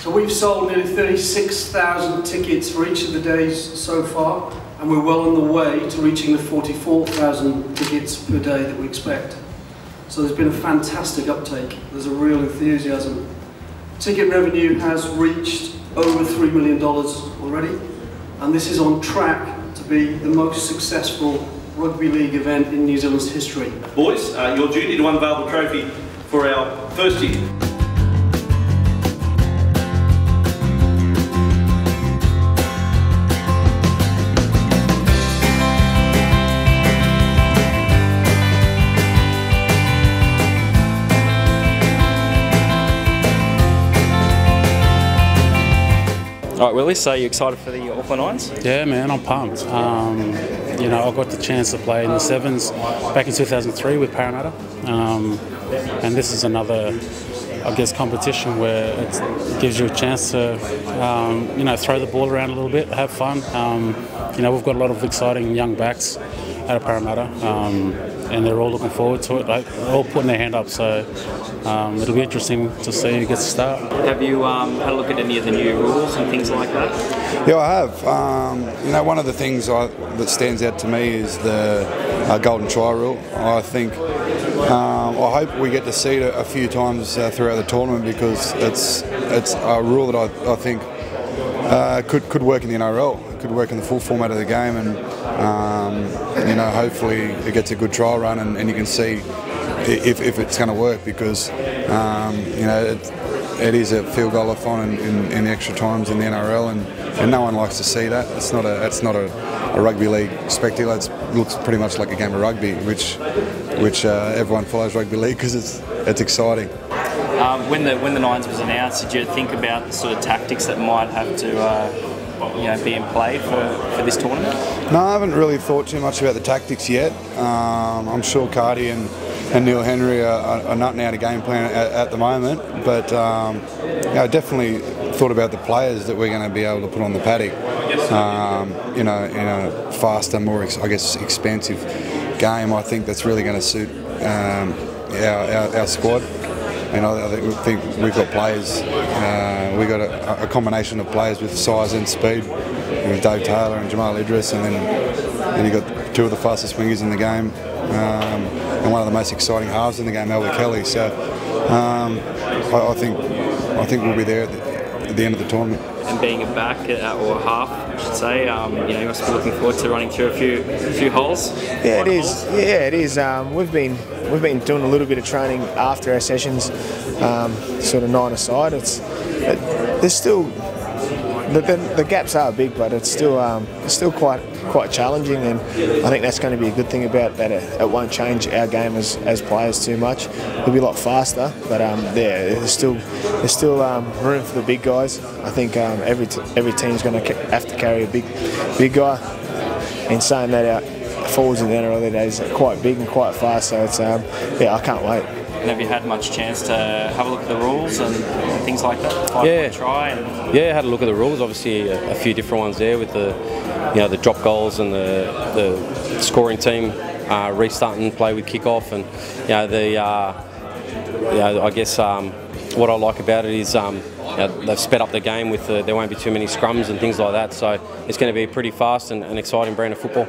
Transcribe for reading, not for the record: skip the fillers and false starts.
So we've sold nearly 36,000 tickets for each of the days so far, and we're well on the way to reaching the 44,000 tickets per day that we expect. So there's been a fantastic uptake. There's a real enthusiasm. Ticket revenue has reached over $3 million already, and this is on track to be the most successful rugby league event in New Zealand's history. Boys, your duty to unveil the trophy for our first year. Alright Willie, so you excited for the Auckland Nines? Yeah man, I'm pumped. You know, I got the chance to play in the Sevens back in 2003 with Parramatta, and this is another, I guess, competition where it gives you a chance to, you know, throw the ball around a little bit, have fun. You know, we've got a lot of exciting young backs out of Parramatta, and they're all looking forward to it. Like, they're all putting their hand up, so it'll be interesting to see who gets to start. Have you had a look at any of the new rules and things like that? Yeah, I have. You know, one of the things that stands out to me is the golden try rule. I think, I hope we get to see it a few times throughout the tournament, because it's a rule that I think could work in the NRL. It could work in the full format of the game, and you know, hopefully it gets a good trial run, and you can see if it's going to work, because you know, it is a field goal-a-thon in the extra times in the NRL, and no one likes to see that. It's not a rugby league spectacle. It looks pretty much like a game of rugby, which everyone follows rugby league because it's exciting. When the Nines was announced, did you think about the sort of tactics that might have to you know, be in play for this tournament? No, I haven't really thought too much about the tactics yet. I'm sure Cardi and Neil Henry are nutting out a game plan at the moment, but you know, I definitely thought about the players that we're going to be able to put on the paddock. You know, in a faster, more I guess expansive game, I think that's really going to suit our squad. And I think we've got players. We've got a combination of players with size and speed, with Dave Taylor and Jamal Idris, and then you've got two of the fastest wingers in the game, and one of the most exciting halves in the game, Albert Kelly. So I think we'll be there at the end of the tournament. And being a back or a half, I should say, you know, you must be looking forward to running through a few holes. Yeah, it is. Yeah, it is. We've been doing a little bit of training after our sessions, sort of 9-a-side. There's still the gaps are big, but it's still quite challenging, and I think that's going to be a good thing about that. It won't change our game as players too much. It'll be a lot faster, but yeah, there's still room for the big guys. I think every team's going to have to carry a big guy. In saying that, our forwards in the NRL days are quite big and quite fast, so it's yeah, I can't wait. And have you had much chance to have a look at the rules and things like that? Yeah, try. Yeah, had a look at the rules. Obviously, a few different ones there with the, you know, the drop goals and the scoring team restarting play with kick-off, and you know, I guess what I like about it is you know, they've sped up the game with there won't be too many scrums and things like that. So it's going to be a pretty fast and exciting brand of football.